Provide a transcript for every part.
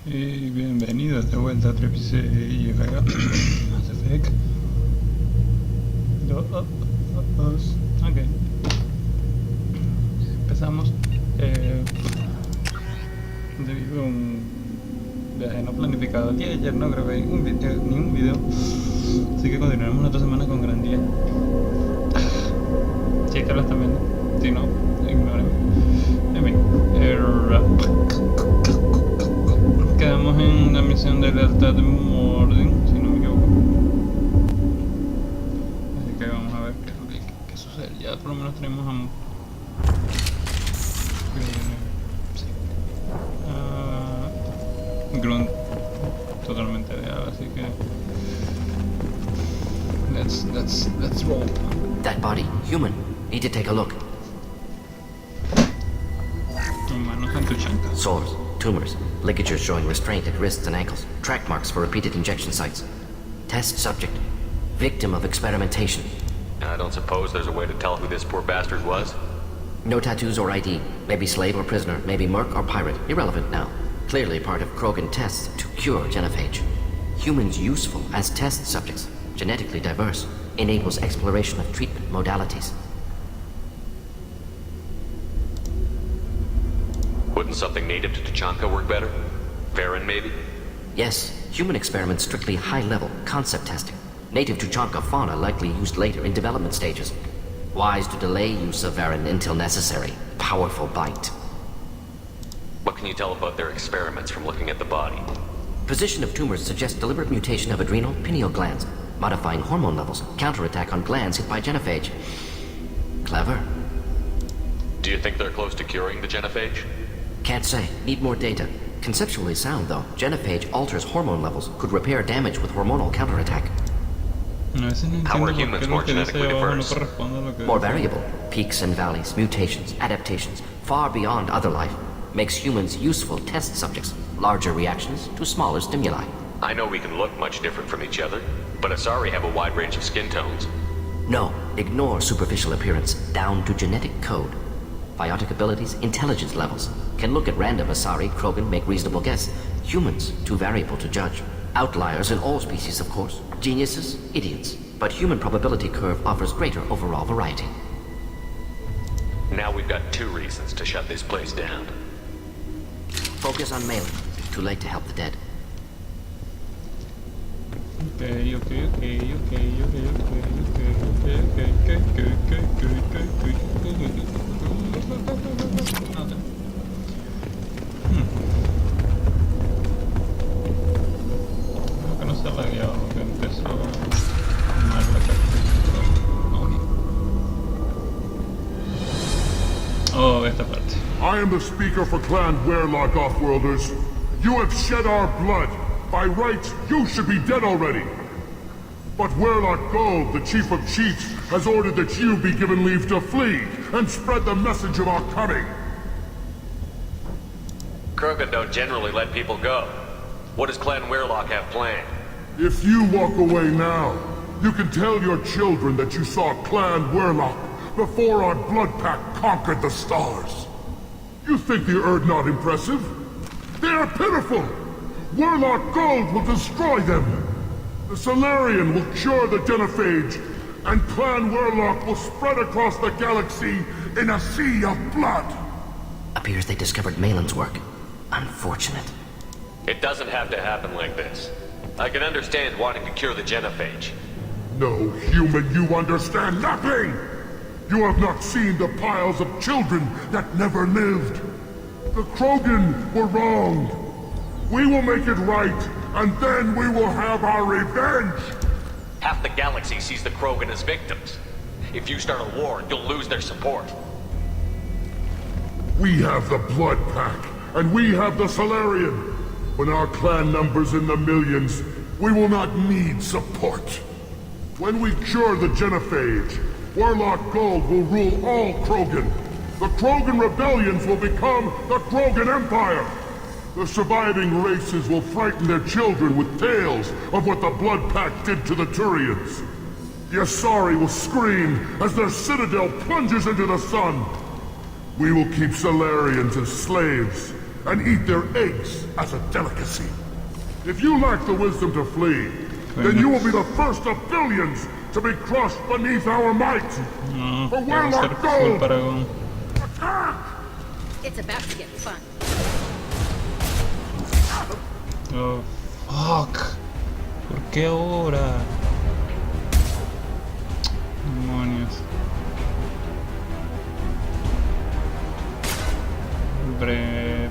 Y bienvenidos de vuelta a otro episodio de Digi Mass Effect. Ok. Empezamos. Debido a un viaje no planificado el día de ayer, no grabé ni un video. Así que continuaremos la otra semana con gran día. Si es que lo están viendo. Si no, ignoren. En fin. Quedamos en la misión de lealtad de Morden, si no me equivoco. Así que vamos a ver qué sucede. Ya por lo menos tenemos a... sí. Grunt totalmente real, así que... Let's roll. That body, human. Need to take a look. Humanos en tu chanca. Sores, tumors, ligatures showing restraint at wrists and ankles, track marks for repeated injection sites. Test subject, victim of experimentation. I don't suppose there's a way to tell who this poor bastard was? No tattoos or ID. Maybe slave or prisoner, maybe merc or pirate. Irrelevant now. Clearly part of Krogan tests to cure genophage. Humans useful as test subjects. Genetically diverse. Enables exploration of treatment modalities. Wouldn't something native to Tachanka work better? Varen, maybe? Yes, human experiments strictly high-level, concept testing. Native Tuchanka fauna likely used later in development stages. Wise to delay use of Varen until necessary. Powerful bite. What can you tell about their experiments from looking at the body? Position of tumors suggests deliberate mutation of adrenal, pineal glands, modifying hormone levels, counterattack on glands hit by genophage. Clever. Do you think they're close to curing the genophage? Can't say. Need more data. Conceptually sound, though. Genophage alters hormone levels, could repair damage with hormonal counterattack. How are humans more genetically diverse? More variable. Peaks and valleys, mutations, adaptations, far beyond other life. Makes humans useful test subjects. Larger reactions to smaller stimuli. I know we can look much different from each other, but Asari have a wide range of skin tones. No, ignore superficial appearance, down to genetic code. Biotic abilities, intelligence levels. Can look at random Asari, Krogan, make reasonable guess. Humans, too variable to judge. Outliers in all species, of course. Geniuses, idiots. But human probability curve offers greater overall variety. Now we've got two reasons to shut this place down. Focus on mailing. Too late to help the dead. Okay. Creo que no se ha lagueado lo que empezó mal la captura. Oh, esta parte. I am the speaker for Clan Werelock Offworlders. You have shed our blood. By rights, you should be dead already. But Werelock Gold, the Chief of Chiefs, has ordered that you be given leave to flee and spread the message of our coming. Krogan don't generally let people go. What does Clan Werelock have planned? If you walk away now, you can tell your children that you saw Clan Werelock before our blood pack conquered the stars. You think the Erd not impressive? They are pitiful! Werelock Gold will destroy them! The Solarian will cure the genophage, and Clan Werelock will spread across the galaxy in a sea of blood! Appears they discovered Malin's work. Unfortunate. It doesn't have to happen like this. I can understand wanting to cure the genophage. No, human, you understand nothing! You have not seen the piles of children that never lived. The Krogan were wronged. We will make it right, and then we will have our revenge! Half the galaxy sees the Krogan as victims. If you start a war, you'll lose their support. We have the Blood Pack, and we have the Solarian. When our clan numbers in the millions, we will not need support. When we cure the genophage, Werelock Gold will rule all Krogan. The Krogan rebellions will become the Krogan Empire. The surviving races will frighten their children with tales of what the Blood Pact did to the Turians. The Asari will scream as their citadel plunges into the sun. We will keep Solarians as slaves, and eat their eggs as a delicacy. If you lack the wisdom to flee, then you will be the first of billions to be crushed beneath our might. No, For va a we're ser not full gold. Paragon. It's about to get fun. Oh, fuck. ¿Por qué ahora? Demonios. Bre.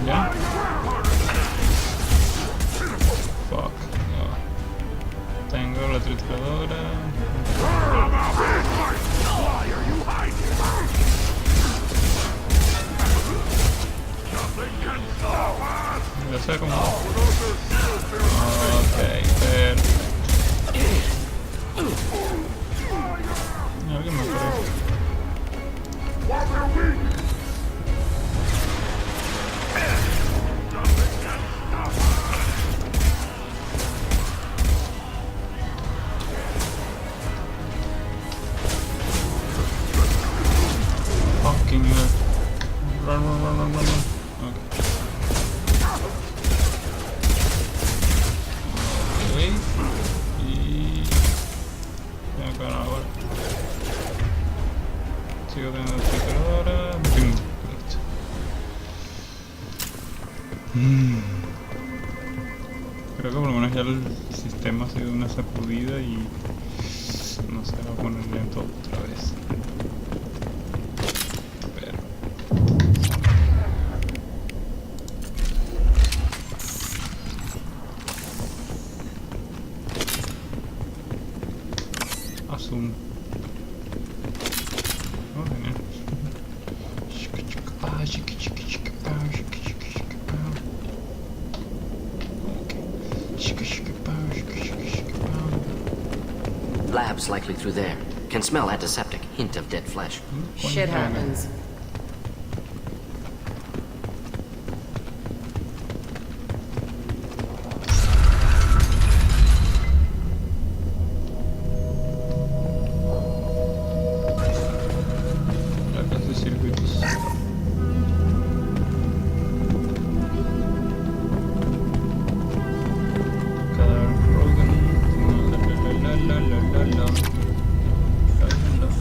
¿Ya? Fuck. No. Tengo la trituradora. Ya sé cómo. Ok, alguien me parece. Fucking hell. Run. Okay. Y tengo que ganar ahora. Sigo teniendo el sticker ahora. Listo. Creo que por lo menos ya el sistema ha sido una sacudida y no se va a poner lento otra vez. Pero asumo. Oh, genial. Labs likely through there. Can smell antiseptic, hint of dead flesh. Shit happens. Placas de circuitos. Cadáver Rogan.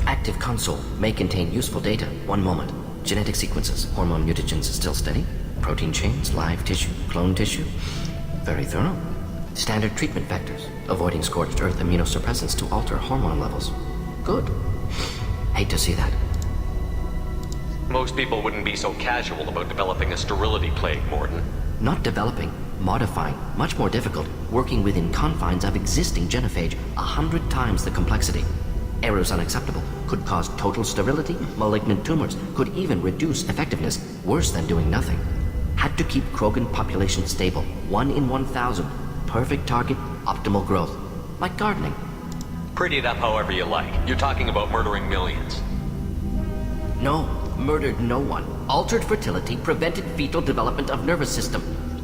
Active console may contain useful data. One moment. Genetic sequences, hormone mutagens still steady. Protein chains, live tissue, clone tissue. Very thorough. Standard treatment vectors, avoiding scorched earth immunosuppressants to alter hormone levels. Good. Hate to see that. Most people wouldn't be so casual about developing a sterility plague, Morton. Not developing, modifying, much more difficult, working within confines of existing genophage, 100 times the complexity. Errors unacceptable, could cause total sterility, malignant tumors, could even reduce effectiveness, worse than doing nothing. Had to keep Krogan population stable, 1 in 1,000. Perfect target, optimal growth. Like gardening. Pretty it up however you like. You're talking about murdering millions. No, murdered no one. Altered fertility, prevented fetal development of nervous system.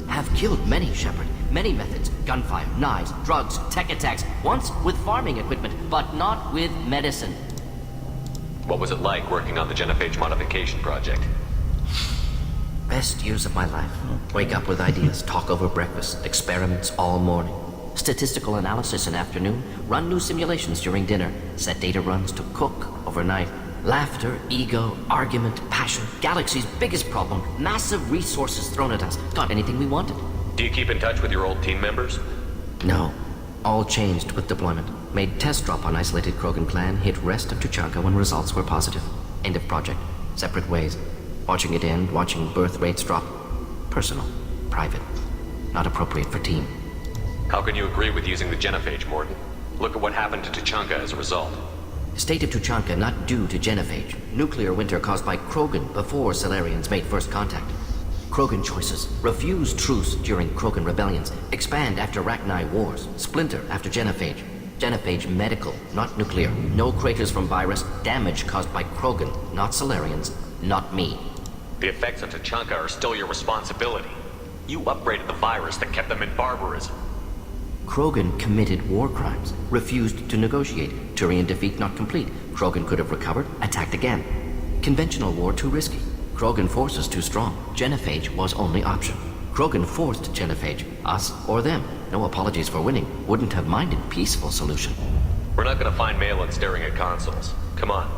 Have killed many, Shepard. Many methods. Gunfire, knives, drugs, tech attacks. Once with farming equipment, but not with medicine. What was it like working on the genophage modification project? Best years of my life. Wake up with ideas, talk over breakfast, experiments all morning. Statistical analysis in afternoon, run new simulations during dinner, set data runs to cook overnight. Laughter, ego, argument, passion. Galaxy's biggest problem, massive resources thrown at us. Got anything we wanted. Do you keep in touch with your old team members? No. All changed with deployment. Made test drop on isolated Krogan clan, hit rest of Tuchanka when results were positive. End of project. Separate ways. Watching it end, watching birth rates drop. Personal. Private. Not appropriate for team. How can you agree with using the genophage, Morton? Look at what happened to Tuchanka as a result. State of Tuchanka not due to genophage. Nuclear winter caused by Krogan before Salarians made first contact. Krogan choices. Refuse truce during Krogan rebellions. Expand after Rachni wars. Splinter after genophage. Genophage medical, not nuclear. No craters from virus. Damage caused by Krogan, not Salarians, not me. The effects of Tuchanka are still your responsibility. You upgraded the virus that kept them in barbarism. Krogan committed war crimes, refused to negotiate. Turian defeat not complete. Krogan could have recovered, attacked again. Conventional war too risky. Krogan force is too strong. Genophage was only option. Krogan forced genophage, us or them. No apologies for winning. Wouldn't have minded peaceful solution. We're not gonna find Malin staring at consoles. Come on.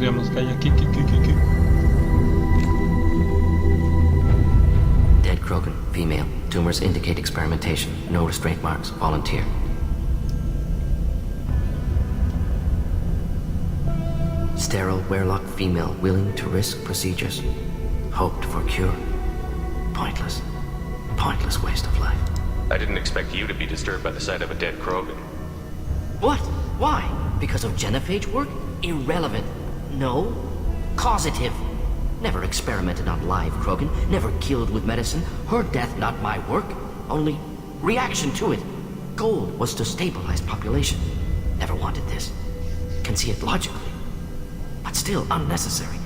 Veamos, que hay aquí. Dead Krogan, female. Tumors indicate experimentation. No restraint marks. Volunteer. Sterile, werelock female, willing to risk procedures. Hoped for cure. Pointless. Pointless waste of life. I didn't expect you to be disturbed by the sight of a dead Krogan. What? Why? Because of genophage work? Irrelevant. No. Causative. Never experimented on live Krogan. Never killed with medicine. Her death not my work. Only reaction to it. Goal was to stabilize population. Never wanted this. Can see it logically. But still unnecessary.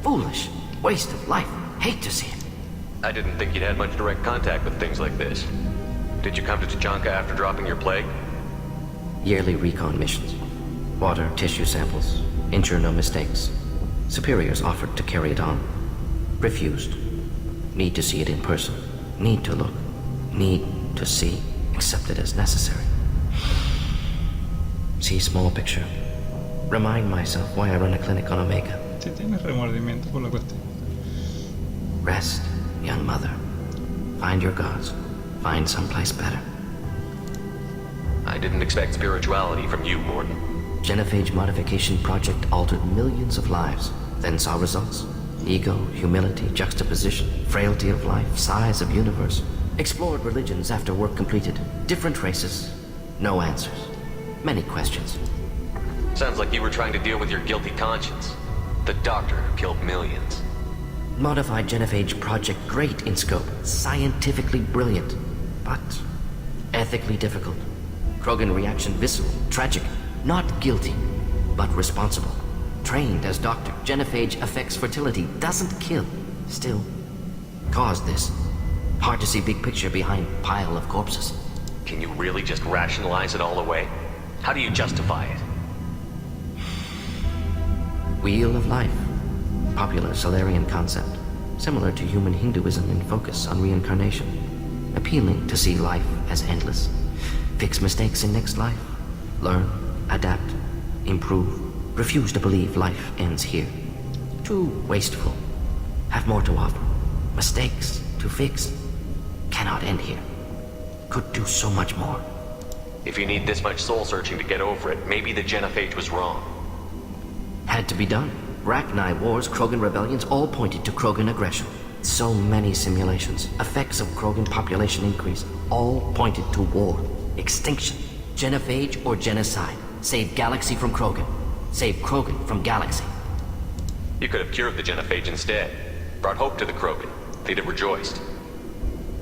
Foolish. Waste of life. Hate to see it. I didn't think you'd had much direct contact with things like this. Did you come to Tuchanka after dropping your plague? Yearly recon missions. Water, tissue samples. Ensure no mistakes. Superiors offered to carry it on. Refused. Need to see it in person. Need to look. Need to see. Accepted as necessary. See small picture. Remind myself why I run a clinic on Omega. Si tienes remordimiento por la cuestión. Rest, young mother. Find your gods. Find someplace better. I didn't expect spirituality from you, Morden. Genophage modification project altered millions of lives, then saw results. Ego, humility, juxtaposition, frailty of life, size of universe. Explored religions after work completed. Different races. No answers. Many questions. Sounds like you were trying to deal with your guilty conscience. The doctor who killed millions. Modified genophage project great in scope. Scientifically brilliant. But ethically difficult. Krogan reaction visceral, tragic. Not guilty, but responsible. Trained as doctor. Genophage affects fertility, doesn't kill. Still, caused this. Hard to see big picture behind pile of corpses. Can you really just rationalize it all away? How do you justify it? Wheel of life. Popular Solarian concept. Similar to human Hinduism in focus on reincarnation. Appealing to see life as endless. Fix mistakes in next life. Learn. Adapt, improve, refuse to believe life ends here. Too wasteful. Have more to offer. Mistakes to fix. Cannot end here. Could do so much more. If you need this much soul searching to get over it, maybe the genophage was wrong. Had to be done. Rachni wars, Krogan rebellions, all pointed to Krogan aggression. So many simulations. Effects of Krogan population increase. All pointed to war. Extinction. Genophage or genocide. Save galaxy from Krogan. Save Krogan from galaxy. You could have cured the genophage instead. Brought hope to the Krogan. They'd have rejoiced.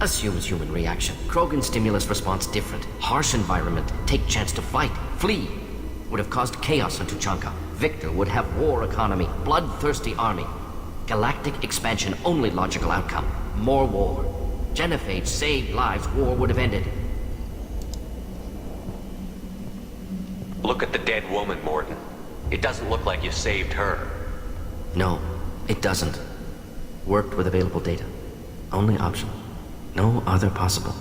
Assumes human reaction. Krogan stimulus response different. Harsh environment. Take chance to fight. Flee. Would have caused chaos on Tuchanka. Victor would have war economy. Bloodthirsty army. Galactic expansion only logical outcome. More war. Genophage saved lives. War would have ended. Look at the dead woman, Morden. It doesn't look like you saved her. No, it doesn't. Worked with available data. Only option. No other possible.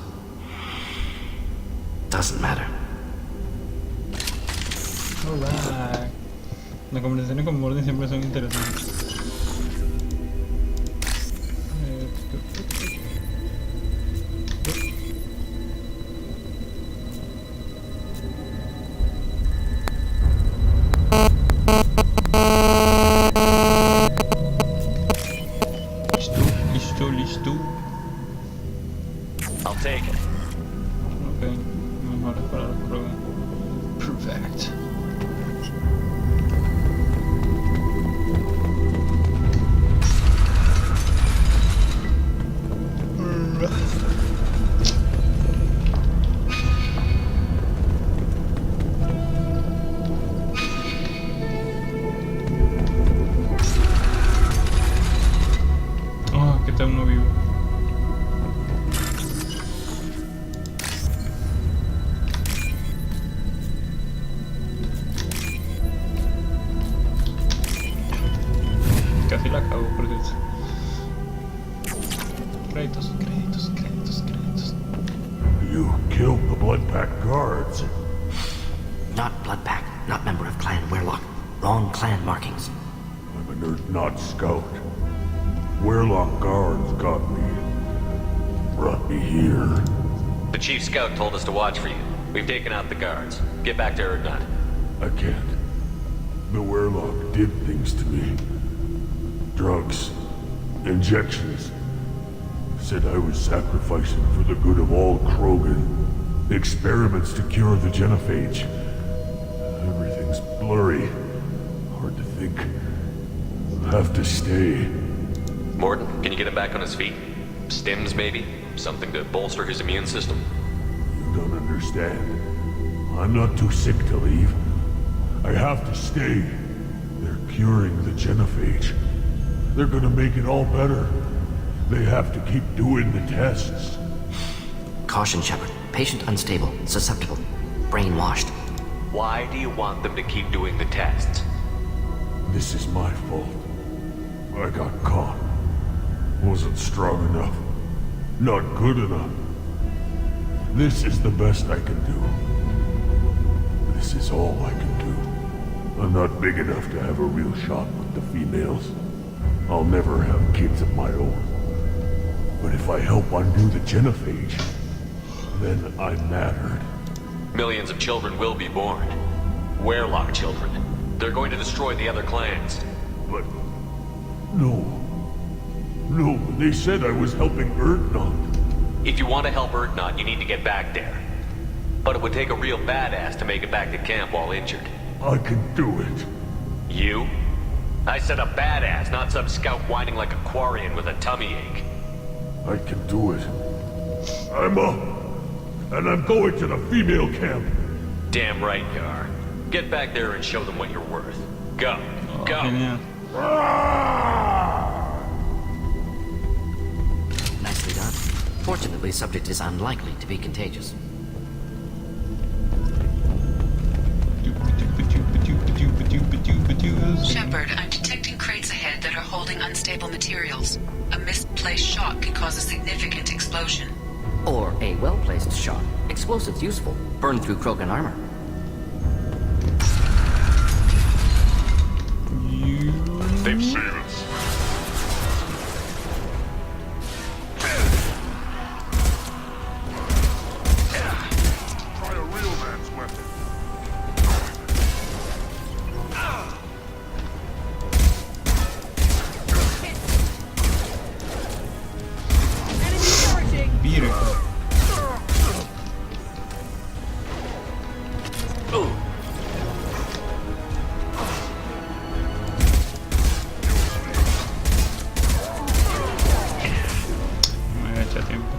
Doesn't matter. Alright. Las conversaciones con Morden siempre son interesantes. Listo. I'll take it. Ok, mejor para la prueba. Perfect. Oh, que está uno vivo. créditos, créditos, créditos, créditos. You killed the Blood Pack guards. Not Blood Pack, not member of Clan Werlock. Wrong clan markings. I'm an Earth-Not scout. Werlock guards got me. Brought me here. The chief scout told us to watch for you. We've taken out the guards. Get back to Erdnut. I can't. The Werlock did things to me. Drugs. Injections. Said I was sacrificing for the good of all Krogan. Experiments to cure the genophage. Everything's blurry. Hard to think. Have to stay. Morton, can you get him back on his feet? Stims, maybe? Something to bolster his immune system? You don't understand. I'm not too sick to leave. I have to stay. They're curing the genophage. They're gonna make it all better. They have to keep doing the tests. Caution, Shepard. Patient unstable, susceptible, brainwashed. Why do you want them to keep doing the tests? This is my fault. I got caught. Wasn't strong enough. Not good enough. This is the best I can do. This is all I can do. I'm not big enough to have a real shot with the females. I'll never have kids of my own. But if I help undo the genophage, then I'm mattered. Millions of children will be born. Werlock children. They're going to destroy the other clans. But... no. No, they said I was helping Erdnot. If you want to help Erdnot, you need to get back there. But it would take a real badass to make it back to camp while injured. I can do it. You? I said a badass, not some scout whining like a Quarian with a tummy ache. I can do it. I'm up. And I'm going to the female camp. Damn right you are. Get back there and show them what you're worth. Go. Go. Genial. Nicely done. Fortunately, subject is unlikely to be contagious. Shepard, I'm detecting crates ahead that are holding unstable materials. A misplaced shot could cause a significant explosion. Or a well-placed shot. Explosives useful. Burn through Krogan armor. They've seen us. Try a real man's weapon. Beautiful. Me agacha a tiempo.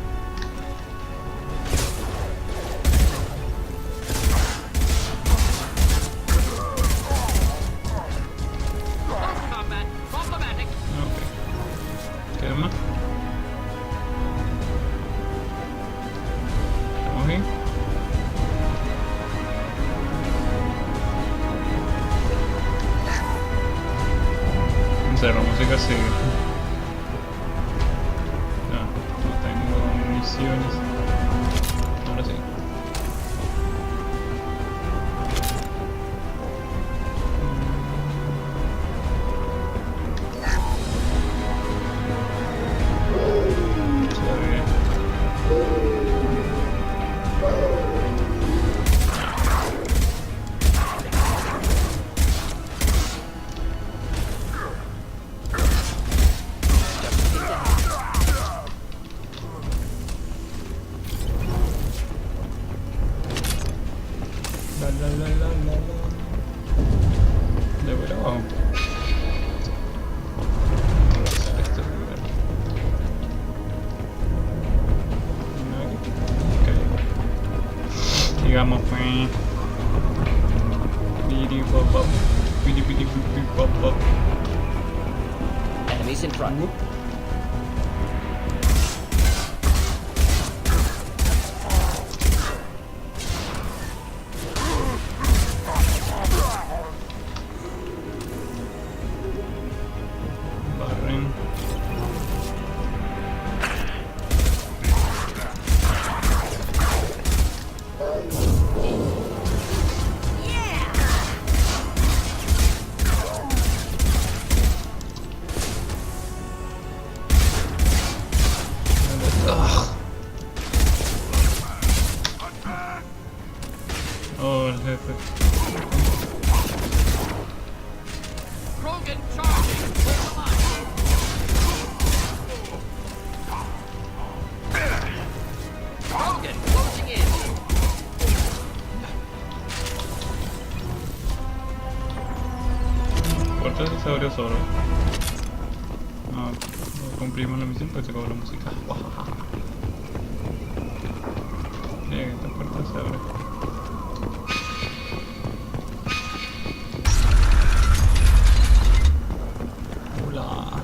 Ok. ¿Queda más? ¿Estamos bien? O sea, la música sigue. No tengo municiones. Ahora sí. Se ve. La. De vuelo abajo. Voy a hacer esto primero. No, ok. Digamos, pues. Bidi bop bop. Bidi bidi bidi bop bop. Enemies in front. Barren. video solo. No, cumplimos la misión, pues se acabó la música. Bien, esta puerta se abre. Hola.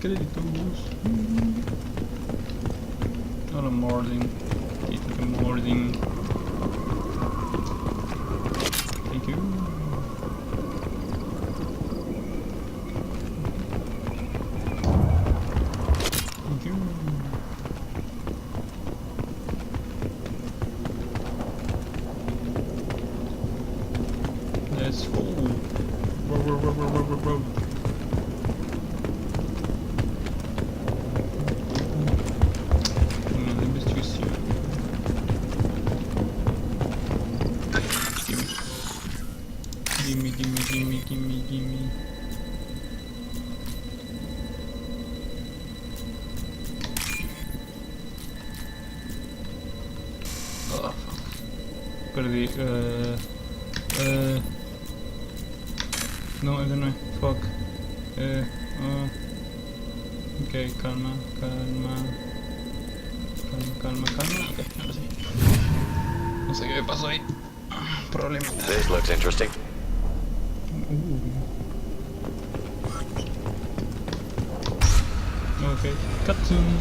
Créditos. Hola Mording. Mording. Thank you. Thank you. Let's go. Whoa. Gimme. Oh, fuck. Perdí. No, ese no es. Fuck. Ok, calma. Ok, ahora sí. No sé qué me pasó ahí. Problema. This looks interesting. Okay, cutscene.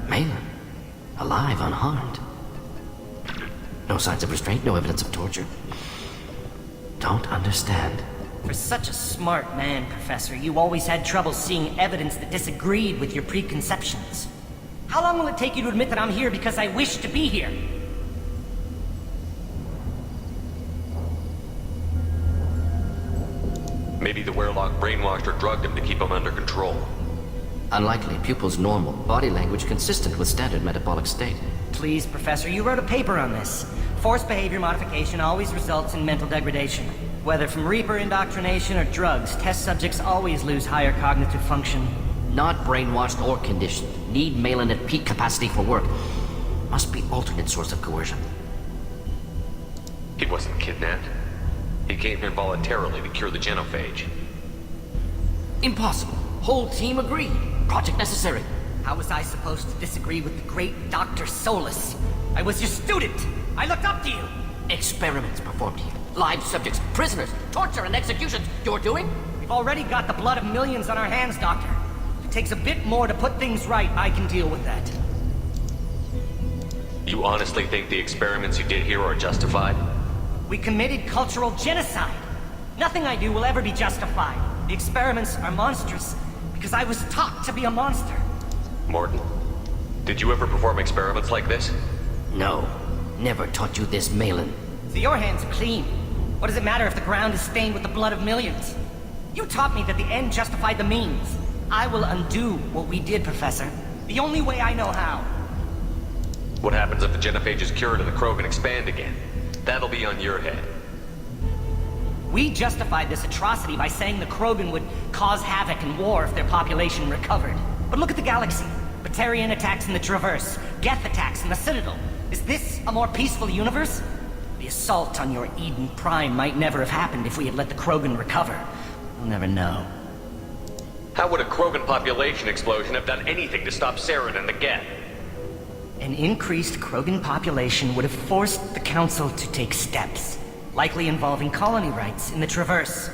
Malin, alive, unharmed. No signs of restraint, no evidence of torture. Don't understand. For such a smart man, Professor, you always had trouble seeing evidence that disagreed with your preconceptions. How long will it take you to admit that I'm here because I wish to be here? Maybe the Werlock brainwashed or drugged him to keep him under control. Unlikely. Pupil's normal. Body language consistent with standard metabolic state. Please, Professor, you wrote a paper on this. Forced behavior modification always results in mental degradation. Whether from Reaper indoctrination or drugs, test subjects always lose higher cognitive function. Not brainwashed or conditioned. Need Malin at peak capacity for work. Must be alternate source of coercion. He wasn't kidnapped. He came here voluntarily to cure the genophage. Impossible. Whole team agreed. Project necessary. How was I supposed to disagree with the great Dr. Solus? I was your student. I looked up to you. Experiments performed here. Live subjects, prisoners, torture and executions. You're doing? We've already got the blood of millions on our hands, Doctor. If it takes a bit more to put things right, I can deal with that. You honestly think the experiments you did here are justified? We committed cultural genocide. Nothing I do will ever be justified. The experiments are monstrous because I was taught to be a monster. Morton, did you ever perform experiments like this? No. Never taught you this, Malin. So your hands are clean. What does it matter if the ground is stained with the blood of millions? You taught me that the end justified the means. I will undo what we did, Professor. The only way I know how. What happens if the genophage is cured and the Krogan expand again? That'll be on your head. We justified this atrocity by saying the Krogan would cause havoc and war if their population recovered. But look at the galaxy. Batarian attacks in the Traverse, Geth attacks in the Citadel. Is this a more peaceful universe? The assault on your Eden Prime might never have happened if we had let the Krogan recover. We'll never know. How would a Krogan population explosion have done anything to stop Saren and the Geth? An increased Krogan population would have forced the Council to take steps, likely involving colony rights in the Traverse.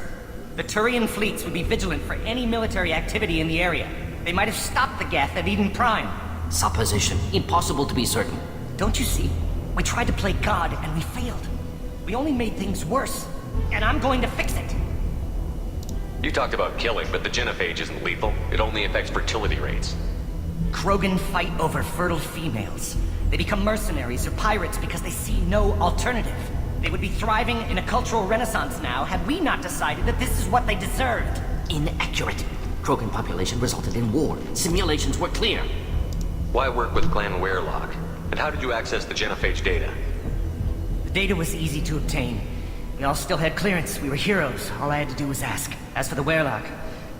The Turian fleets would be vigilant for any military activity in the area. They might have stopped the Geth at Eden Prime. Supposition. Impossible to be certain. Don't you see? We tried to play God and we failed. We only made things worse, and I'm going to fix it. You talked about killing, but the genophage isn't lethal. It only affects fertility rates. Krogan fight over fertile females. They become mercenaries or pirates because they see no alternative. They would be thriving in a cultural renaissance now had we not decided that this is what they deserved. Inaccurate. Krogan population resulted in war. Simulations were clear. Why work with Clan Werelock? And how did you access the genophage data? The data was easy to obtain. We all still had clearance. We were heroes. All I had to do was ask. As for the Werelock,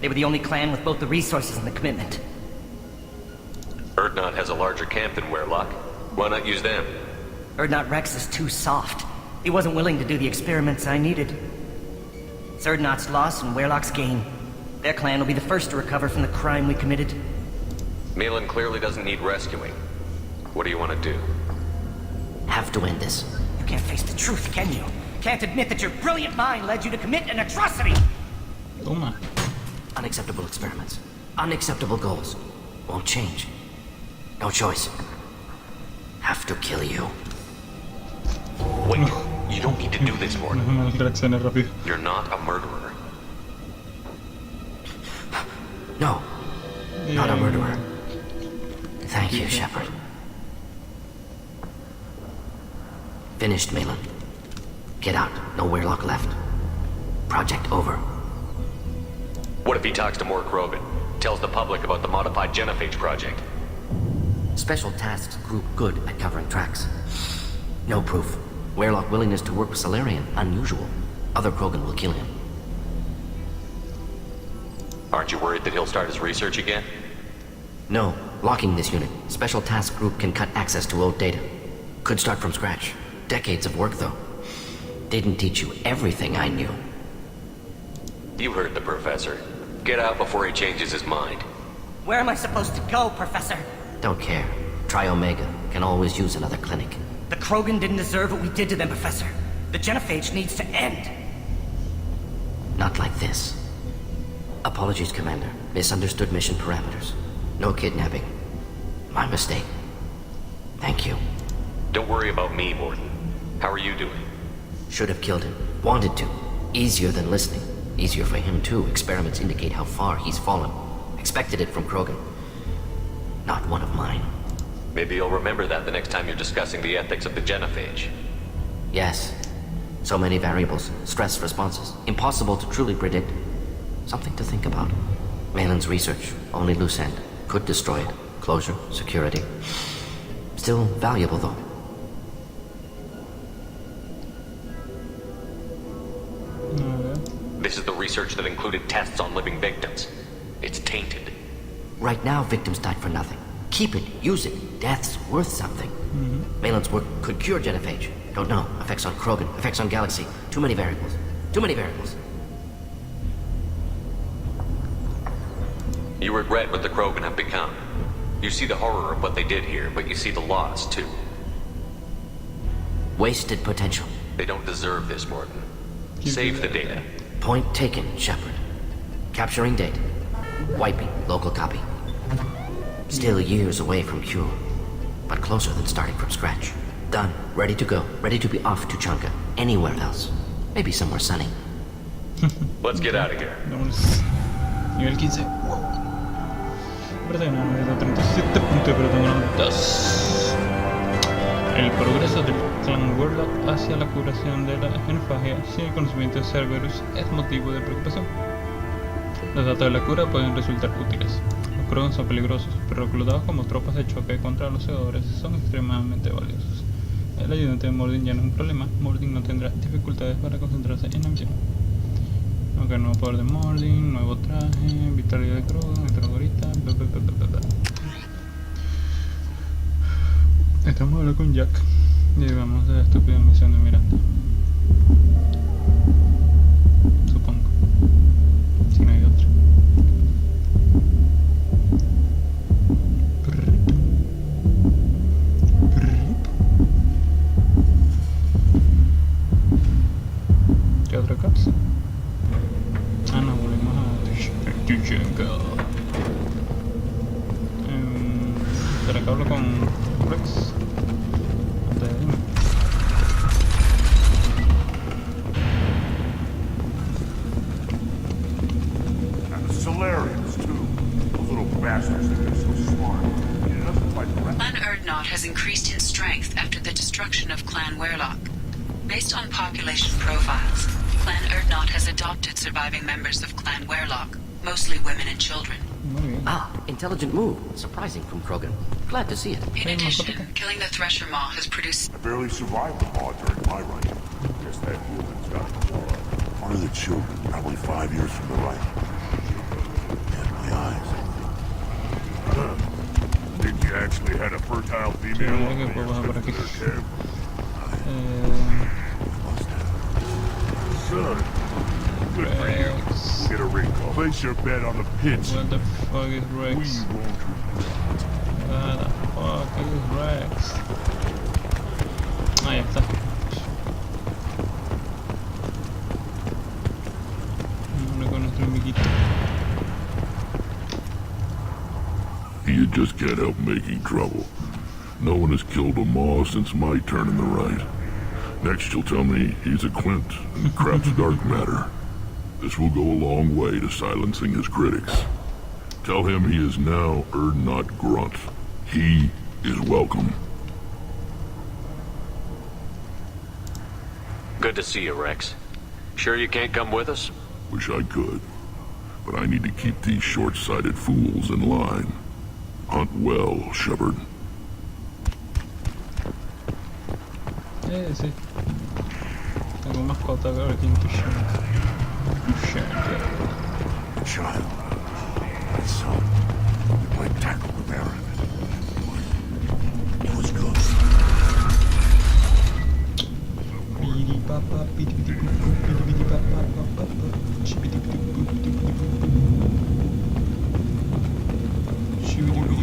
they were the only clan with both the resources and the commitment. Urdnot has a larger camp than Werelock. Why not use them? Urdnot Rex is too soft. He wasn't willing to do the experiments I needed. It's Urdnot's loss and Werelock's gain. Their clan will be the first to recover from the crime we committed. Malin clearly doesn't need rescuing. What do you want to do? Have to end this. You can't face the truth, can you? Can't admit that your brilliant mind led you to commit an atrocity! Toma. Unacceptable experiments. Unacceptable goals. Won't change. No choice. Have to kill you. Wait, you don't need to do this, Morton. Reacciona rápido. You're not a murderer. No. Not a murderer. Thank you, Shepard. Finished, Malin. Get out. No Werelock left. Project over. What if he talks to more Krogan? Tells the public about the modified genophage project? Special tasks group good at covering tracks. No proof. Werelock willingness to work with Salarian, unusual. Other Krogan will kill him. Aren't you worried that he'll start his research again? No. Locking this unit. Special task group can cut access to old data. Could start from scratch. Decades of work, though. Didn't teach you everything I knew. You heard the professor. Get out before he changes his mind. Where am I supposed to go, Professor? Don't care. Try Omega. Can always use another clinic. The Krogan didn't deserve what we did to them, Professor. The genophage needs to end. Not like this. Apologies, Commander. Misunderstood mission parameters. No kidnapping. My mistake. Thank you. Don't worry about me, Morton. How are you doing? Should have killed him. Wanted to. Easier than listening. Easier for him, too. Experiments indicate how far he's fallen. Expected it from Krogan. Not one of mine. Maybe you'll remember that the next time you're discussing the ethics of the genophage. Yes. So many variables. Stress responses. Impossible to truly predict. Something to think about. Malin's research. Only loose end. Could destroy it. Closure. Security. Still valuable, though. This is the research that included tests on living victims. It's tainted. Right now, victims died for nothing. Keep it. Use it. Death's worth something. Malin's work could cure genophage. Don't know. Effects on Krogan. Effects on Galaxy. Too many variables. Too many variables. You regret what the Krogan have become. You see the horror of what they did here, but you see the loss, too. Wasted potential. They don't deserve this, Morton. Save the data. Point taken, Shepard. Capturing data. Wiping local copy. Still years away from cure, but closer than starting from scratch. Done. Ready to go. Ready to be off to Chunka. Anywhere else. Maybe somewhere sunny. Let's get out of here. Vámonos. Nivel 15. Wow. Parte de 37 puntos de protagonistas. El progreso del clan Werelock hacia la curación de la genofagia sin el conocimiento de Cerberus es motivo de preocupación. Los datos de la cura pueden resultar útiles. Los Krogan son peligrosos, pero reclutados como tropas de choque contra los segadores son extremadamente valiosos. El ayudante de Mordin ya no es un problema. Mordin no tendrá dificultades para concentrarse en la misión. Aunque nuevo poder de Mordin, nuevo traje, vitalidad de Krogan, terrorista, Estamos hablando con Jack y vamos a la estúpida misión de Miranda. Supongo. Si no hay otra. ¿Qué otra cosa? Ah, no, volvemos a Digi. ¿Será que hablo con Rex? And the Solarians, too. Those little bastards think they're so smart. It doesn't quite correct. Clan Urdnot has increased in strength after the destruction of Clan Werelock. Based on population profiles, Clan Urdnot has adopted surviving members of Clan Werelock, mostly women and children. Muy bien. Ah, intelligent move. Surprising from Krogan. Glad to see it. In addition, killing the Thresher Maw has produced... I barely survived the Maw during my reign. Guess that woman's got more. One of the children, probably 5 years from the right. Yeah, my eyes. Think you actually had a fertile female on the camp? Son, good for you. Get a ring call. Place your bet on the pitch. What the fuck is Rex? We won't regret. What the fuck is Rex? Ah, ya está. Ahora con nuestro amiguito. You just can't help making trouble. No one has killed a Maw since my turn in the right. Next you'll tell me he's a Quint and craps dark matter. This will go a long way to silencing his critics. Tell him he is now not Grunt. He is welcome. Good to see you, Rex. Sure you can't come with us? Wish I could. But I need to keep these short-sighted fools in line. Hunt well, Shepard. Sí. Tengo mascota ahora aquí en tu Child. My son. We played tackle with Aaron. It was good.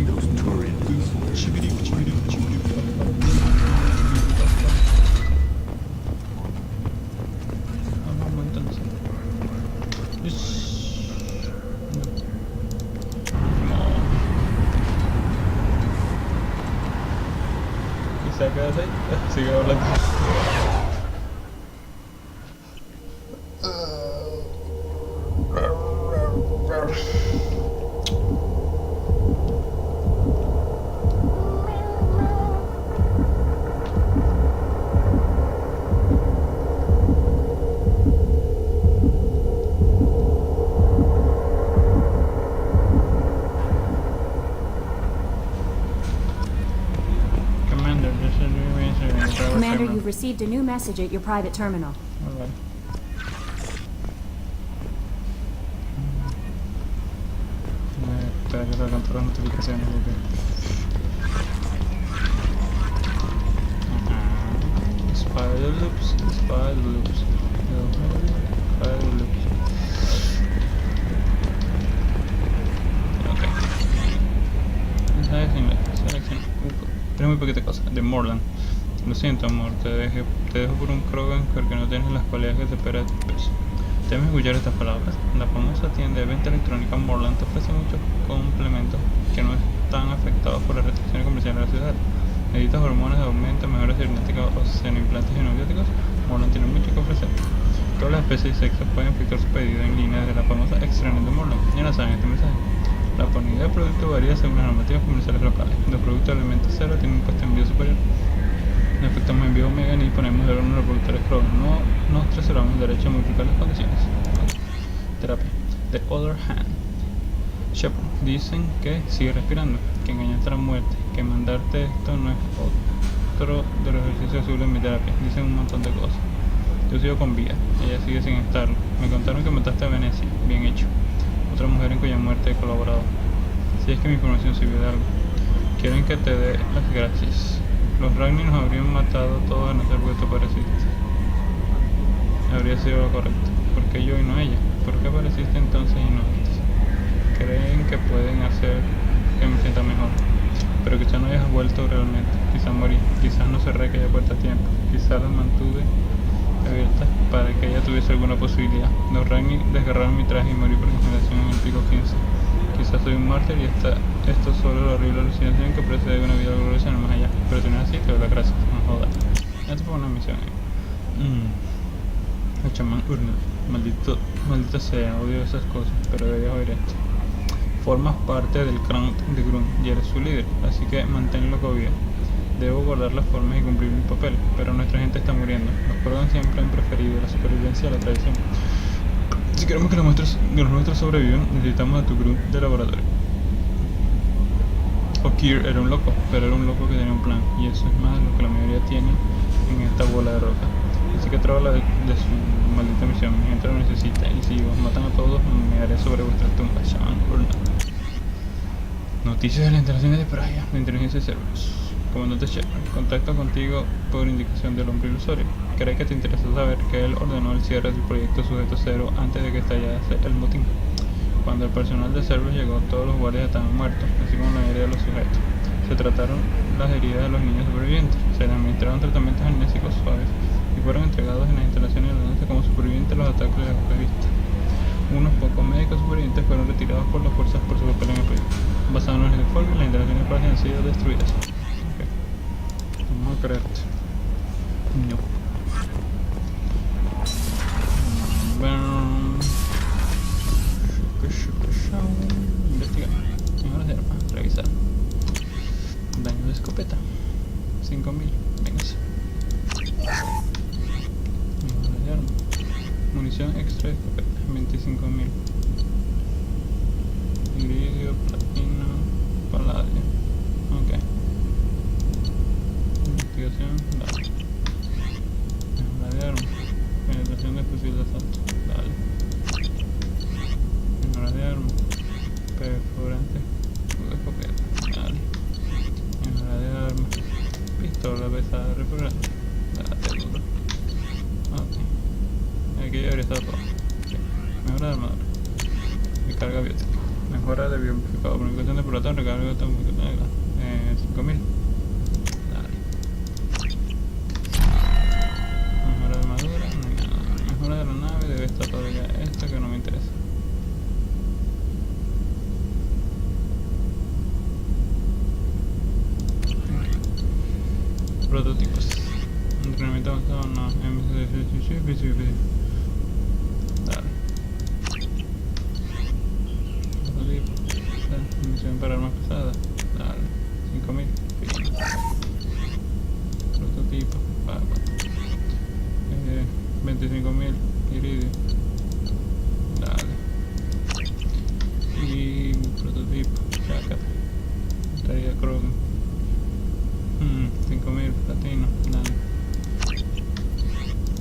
Those Turians. Se queda ahí, sigue hablando. Commander, you've received a new message at your private terminal. Alright. Espera que salgan todas las notificaciones porque... Spider loops. Ok. Selección. Pero muy poquita cosa. De Morland. Lo siento, amor, te dejo por un Krogan porque no tienes las cualidades que te espera de tu especie. ¿Temes escuchar estas palabras? La famosa tienda de venta electrónica Morland te ofrece muchos complementos que no están afectados por las restricciones comerciales de la ciudad. ¿Necesitas hormonas de aumento, mejoras cibernéticas o senoimplantes genobióticos? Morland tiene mucho que ofrecer. Todas las especies y sexos pueden efectuar su pedido en línea desde la famosa extranet de Morland. Ya no saben este mensaje. La disponibilidad de productos varía según las normativas comerciales locales. Los productos de alimentos cero tienen un coste de envío superior. No efectuamos envío Omega ni ponemos de horno a los reproductores Krogan. No nos reservamos el derecho a modificar las condiciones. Terapia. The Other Hand. Shepard, dicen que sigue respirando, que engañaste a la muerte, que mandarte esto no es otro de los ejercicios azules en mi terapia. Dicen un montón de cosas. Yo sigo con vida, ella sigue sin estarlo. Me contaron que mataste a Venecia, bien hecho. Otra mujer en cuya muerte he colaborado. Si es que mi información sirvió de algo. Quieren que te dé las gracias. Los Ragni nos habrían matado todos a no ser porque tú apareciste. Habría sido lo correcto. ¿Por qué yo y no ella? ¿Por qué apareciste entonces y no antes? Creen que pueden hacer que me sienta mejor. Pero quizás no hayas vuelto realmente. Quizás morí. Quizás no cerré aquella puerta a tiempo. Quizás las mantuve abiertas para que ella tuviese alguna posibilidad. Los Ragni desgarraron mi traje y morí por incineración en el pico 15. Quizás soy un mártir y esto es solo la horrible alucinación que precede de una vida gloriosa en el más allá. Pero si no es así, te doy las gracias. No jodas. Esto fue una misión ahí. El chamán Urnel. Maldito sea, odio esas cosas, pero deberías oír esto. Formas parte del clan de Grunt y eres su líder, así que manténlo con vida. Debo guardar las formas y cumplir mi papel, pero nuestra gente está muriendo. Los Krogan siempre han preferido la supervivencia a la tradición. Si queremos que los nuestros sobrevivan, necesitamos a tu crew de laboratorio. O'Keefe era un loco, pero era un loco que tenía un plan, y eso es más de lo que la mayoría tiene en esta bola de roca. Así que traba de su maldita misión, mi gente lo necesita, y si os matan a todos, me haré sobre vuestra tumba. Noticias de las instalaciones de Praia, de inteligencia de Cerberus. Comandante Shepard, contacto contigo por indicación del hombre ilusorio. Cree que te interesa saber que él ordenó el cierre del proyecto Sujeto Cero antes de que estallase el motín. Cuando el personal de Cerberus llegó, todos los guardias estaban muertos, así como la mayoría de los sujetos. Se trataron las heridas de los niños supervivientes, se les administraron tratamientos amnésicos suaves y fueron entregados en las instalaciones de la como supervivientes a los ataques de la revista. Unos pocos médicos supervivientes fueron retirados por las fuerzas por su papel en el proyecto. Basado en el informe, las instalaciones de Parte han sido destruidas. Okay. Vamos a creerte. No. Bueno. Investigar. Mejoras de arma. Revisar. Daño de escopeta. 5000. Véngase. Mejoras de arma. Munición extra de escopeta. 25.000. Iridio, platino, paladio. Ok. Investigación, dale. Mejora de arma. Penetración de fusil de asalto, dale. Mejora de arma. Perforante de escopeta, dale. Mejora de arma. Pistola pesada reforzante, dale duro. Ok. Aquí ya habría estado todo. Okay. Mejora de armadura. Y carga biótica. Mejora de bioamplificador, comunicación de protón, recarga de 5000. Dale. Mejora de armadura, no hay nada. Mejora de la nave, debe estar todavía esta que no me interesa. Prototipos. Entrenamiento avanzado, no. Dale. Munición para armas pesadas, dale, 5000, fino. Prototipo, 25.000, iridio, dale. Y prototipo, chácate, estaría Krogan, 5.000, platino, dale.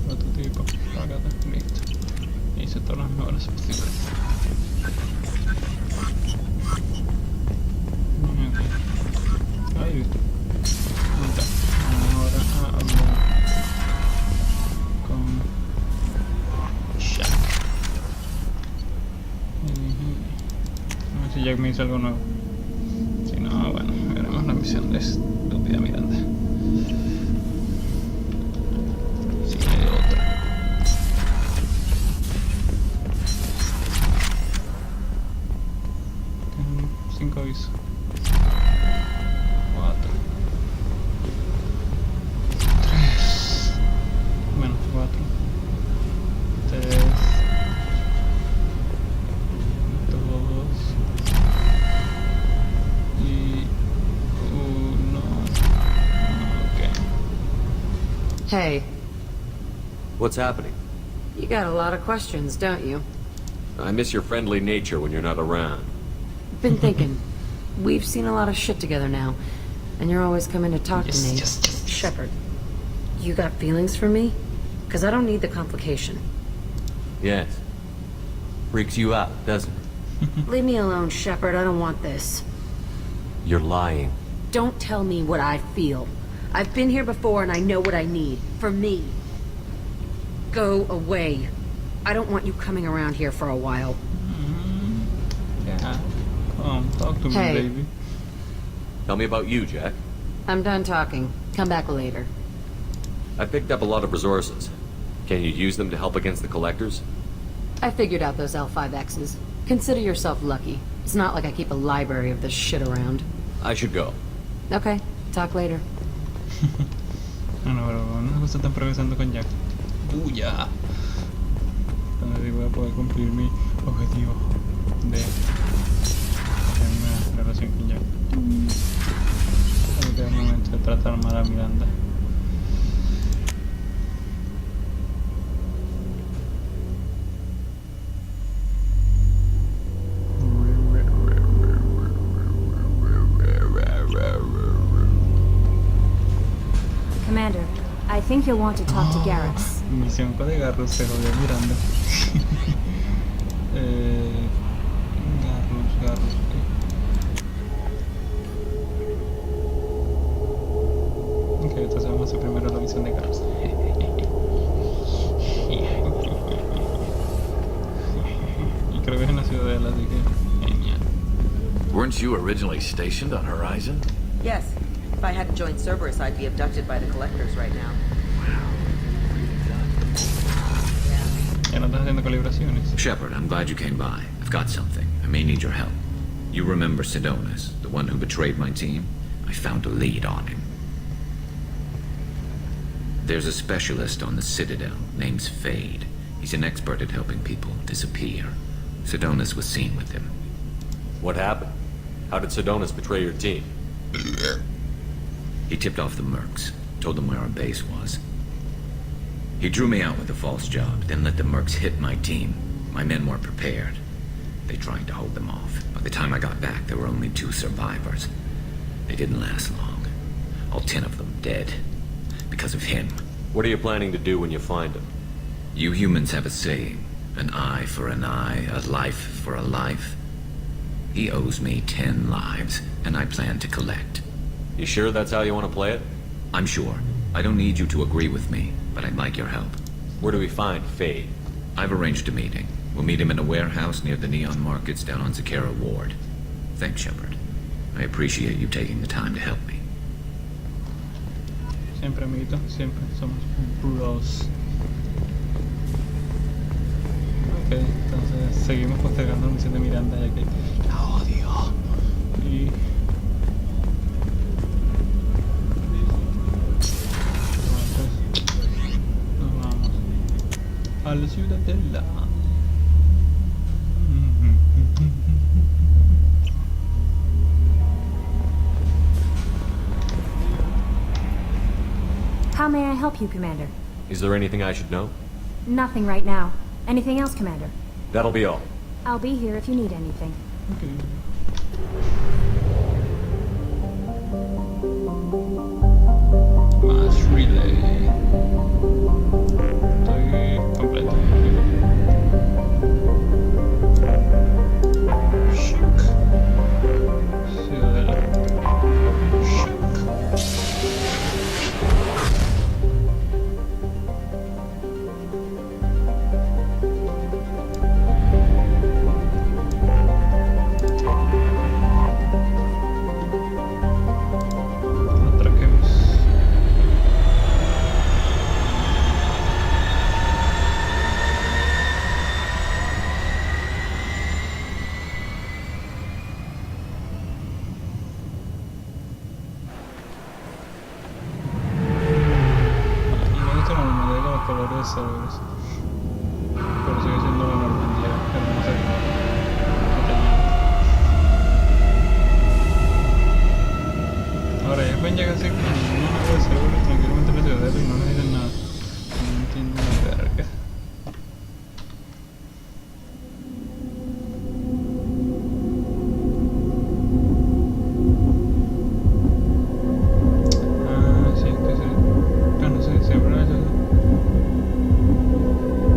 Prototipo, chácate, listo. Hice todas las mejoras posibles. Ahí listo. Ahora hablo con Jack. A ver si Jack me hizo algo nuevo. Si no, bueno, veremos la misión de estúpida Miranda. Si hay otra. 5 avisos. 4 3 menos 4 3 2 y 1. Okay. Hey, What's happening? you got a lot of questions, don't you? I miss your friendly nature when you're not around. Been thinking. We've seen a lot of shit together now, and you're always coming to talk to me. Shepard, you got feelings for me? Because I don't need the complication. Yes. Freaks you out, doesn't it? Leave me alone, Shepard. I don't want this. You're lying. Don't tell me what I feel. I've been here before and I know what I need. For me. Go away. I don't want you coming around here for a while. Yeah. Talk to me, Hey. baby. Tell me about you, Jack. I'm done talking. Come back later. I picked up a lot of resources. Can you use them to help against the collectors? I figured out those L5Xs. Consider yourself lucky. It's not like I keep a library of this shit around. I should go. Okay, talk later. Bueno, pero no me están progresando con Jack. Ya. Entonces voy a poder cumplir mi objetivo de tener una relación con Jack. Creo que es el momento de tratar mal a Miranda. Commander, I think you'll want to talk to Garrus. Misión con de Garrus, se jodió Miranda. Garrus. Ok, entonces vamos a hacer primero la misión de Garrus. Y creo que es en la ciudadela, así que genial. Weren't you originally stationed on Horizon? Yes. If I hadn't joined Cerberus, I'd be abducted by the collectors right now. Ya no estás haciendo calibraciones. Shepard, I'm glad you came by. I've got something. I may need your help. You remember Sidonis, the one who betrayed my team? I found a lead on him. There's a specialist on the Citadel, name's Fade. He's an expert at helping people disappear. Sidonis was seen with him. What happened? How did Sidonis betray your team? He tipped off the mercs, told them where our base was. He drew me out with a false job, then let the mercs hit my team. My men weren't prepared. They tried to hold them off. By the time I got back, there were only 2 survivors. They didn't last long. All 10 of them dead. Because of him. What are you planning to do when you find him? You humans have a saying. An eye for an eye, a life for a life. He owes me 10 lives, and I plan to collect. You sure that's how you want to play it? I'm sure. I don't need you to agree with me, but I'd like your help. Where do we find Fade? I've arranged a meeting. We'll meet him in a warehouse near the Neon Markets down on Zakera Ward. Thanks, Shepard. I appreciate you taking the time to help me. Siempre, amiguito, siempre somos bros. Ok, entonces seguimos postergando la misión de Miranda, ya que la odio. Y nos vamos a la ciudadela. How may I help you, Commander? Is there anything I should know? Nothing right now. Anything else, Commander? That'll be all. I'll be here if you need anything. Más relay. Estoy completo. Chic. Ciudadela. Chic. Atraquemos. Y me gusta el modelo de los colores de Cerberus. Pero sigue siendo la Normandía hermosa que tenía. Ahora ya pueden llegar así con una nave de Cerberus tranquilamente a la ciudadela y no les dicen nada. No entiendo una verga. Sí, es que sí. Bueno, sí, siempre lo he hecho así.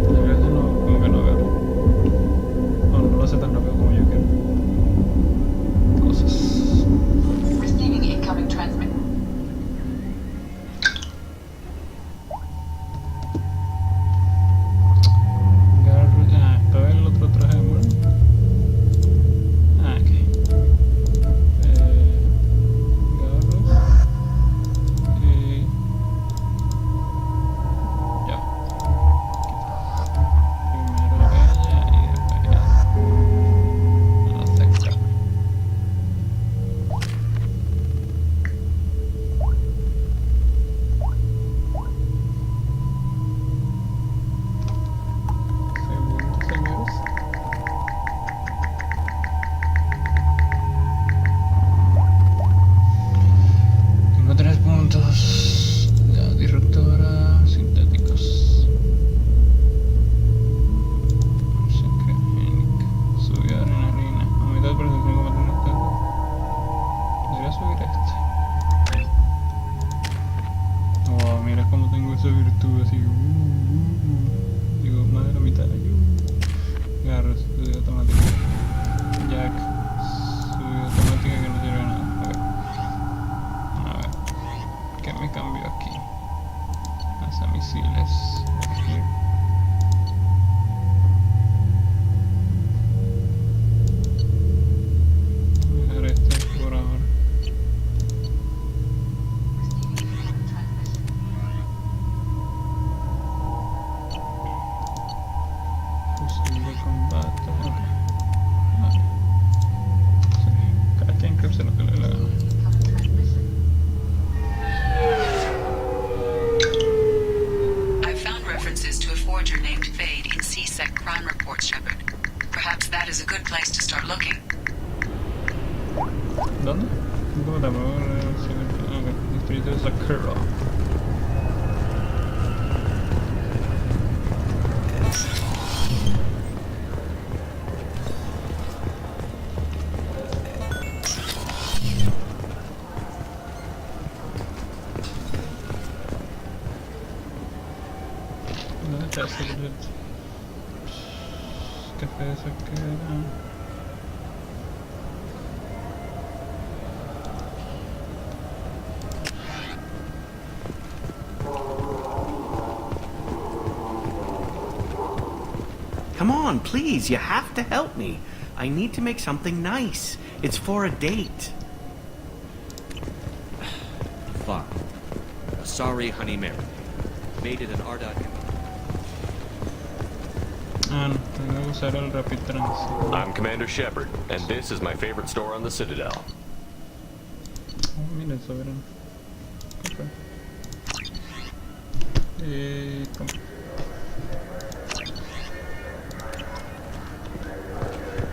A veces no, como que no agarro. O no lo hace tan rápido como yo quiero. Cosas. Receiving incoming transmit. como tengo esa virtud así. Digo, más de la mitad. Agarro, subida automática. Jack, subida automática que no sirve de nada. A ver, ¿qué me cambio aquí? Lanzamisiles. Aquí. Dejar esto por ahora. Fusil de combate. Ok. Vale. Sí. Cada quien que hace lo que le dé la gana. I've found references to a forger named Fade in CSEC crime reports, Shepard. Perhaps that is a good place to start looking. ¿Dónde? ¿Cómo estamos? Ok, distrito de Sakura. ¿Dónde está ese jet? Café de Sakura. Come on, please, you have to help me. I need to make something nice. It's for a date. Fine. Sorry, Honey Mary. Made it an Arda. Ah, no, tengo que usar el Rapid Trans. I'm Commander Shepard, and this is my favorite store on the Citadel. Oh, mira el soberano. Ok. Toma.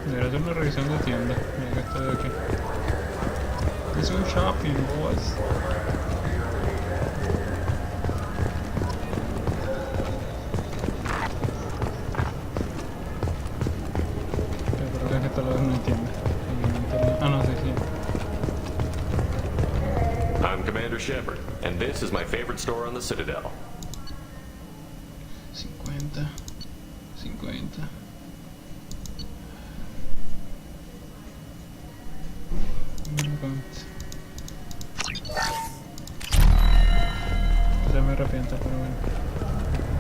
Debería hacer una revisión de tienda, ya que estoy aquí. Es un shopping, boys. Pero creo que esto lo no entiende. Ah, no, sí, sí. I'm Commander Shepard, and this is my favorite store on the Citadel. 50. 50. Ya me arrepiento, pero bueno.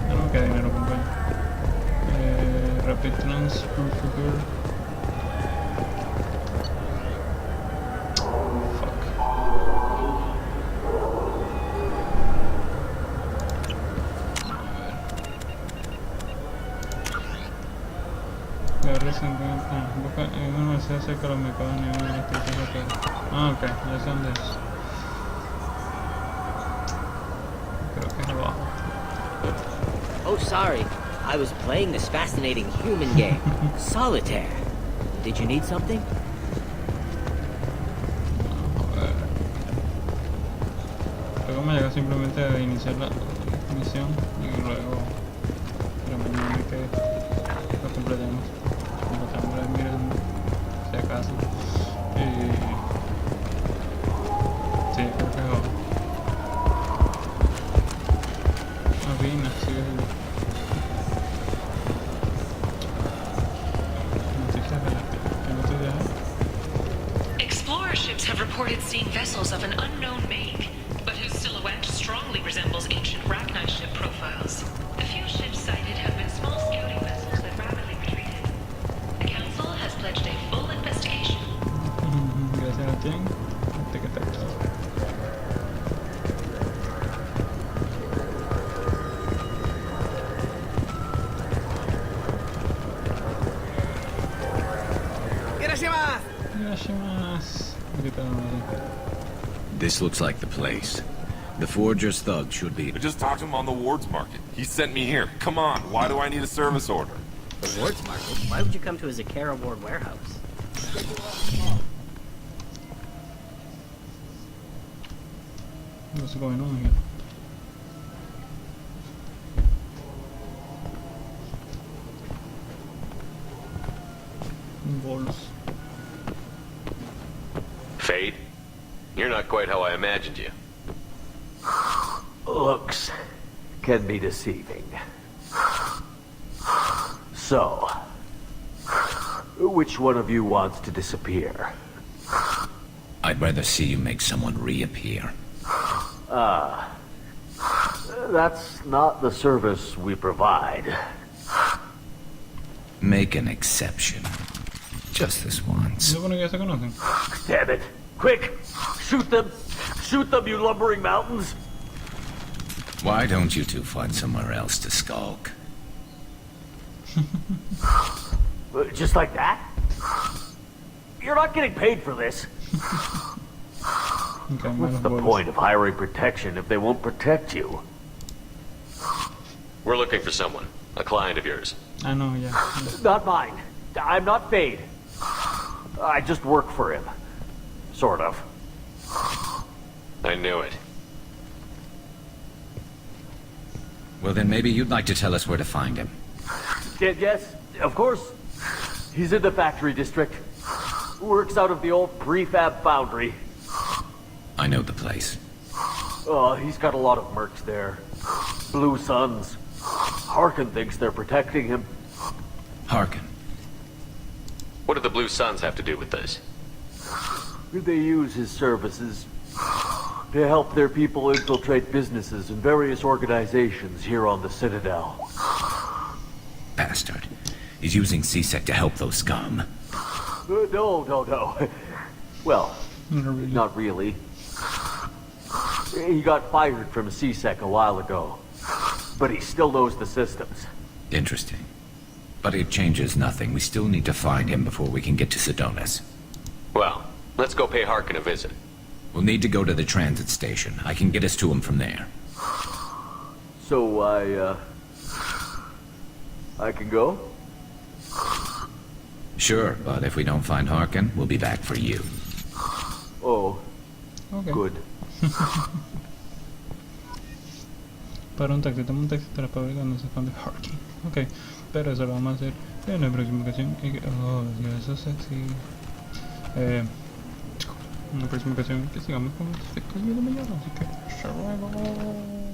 Ya no me queda dinero, compañero. Rapid Transfer Figure. Fuck. A ver. Busca una universidad cerca de los mercados a nivel de la estación local. Ah, ok, ya sé dónde es. Creo que es abajo. Oh, sorry. I was playing this fascinating human game, Solitaire. Did you need something? A ver. Luego me llega simplemente a iniciar la misión y luego mañana que lo completemos. Completamos, miren si acaso. Sí, creo que es abajo. Avina, sí, Explorer ships have reported seeing vessels of an unknown make, but whose silhouette strongly resembles ancient Rachni ship profiles. The few ships sighted have been small scouting vessels that rapidly retreated. The Council has pledged a full investigation. Gracias a quien. Que está aquí. This looks like the place. The Forger's thug should be... I just talked to him on the Wards Market. He sent me here. Come on, why do I need a service order? The Wards Market? Why would you come to a Zakara Ward warehouse? What's going on here? Balls. Fade? You're not quite how I imagined you. Looks can be deceiving. So, which one of you wants to disappear? I'd rather see you make someone reappear. That's not the service we provide. Make an exception. Just this once. Se supone que ya se conocen. Damn it! Quick! Shoot them! Shoot them, you lumbering mountains! Why don't you two find somewhere else to skulk? Just like that? You're not getting paid for this. Okay, What's the point of hiring protection if they won't protect you? We're looking for someone. A client of yours. Ah, no, ya. Not mine. I'm not paid. I just work for him. Sort of. I knew it. Well, then maybe you'd like to tell us where to find him. Yes, of course. He's in the factory district. Works out of the old prefab foundry. I know the place. He's got a lot of mercs there. Blue Suns. Harkin thinks they're protecting him. Harkin. What do the Blue Suns have to do with this? They use his services to help their people infiltrate businesses and various organizations here on the Citadel. Bastard. He's using CSEC to help those scum. No. Well, not really. He got fired from CSEC a while ago. But he still knows the systems. Interesting. But it changes nothing. We still need to find him before we can get to Sedonis. Well, let's go pay Harkin a visit. We'll need to go to the transit station. I can get us to him from there. So I can go? Sure, but if we don't find Harkin, we'll be back for you. Oh. Okay. Good. Para un taxi, toma un taxi tras Favorito cuando se expande Harkin. Ok, pero eso lo vamos a hacer en la próxima ocasión. Oh, Dios, eso es sexy. En la próxima ocasión que sigamos con este coño de mañana. Así que, hasta luego.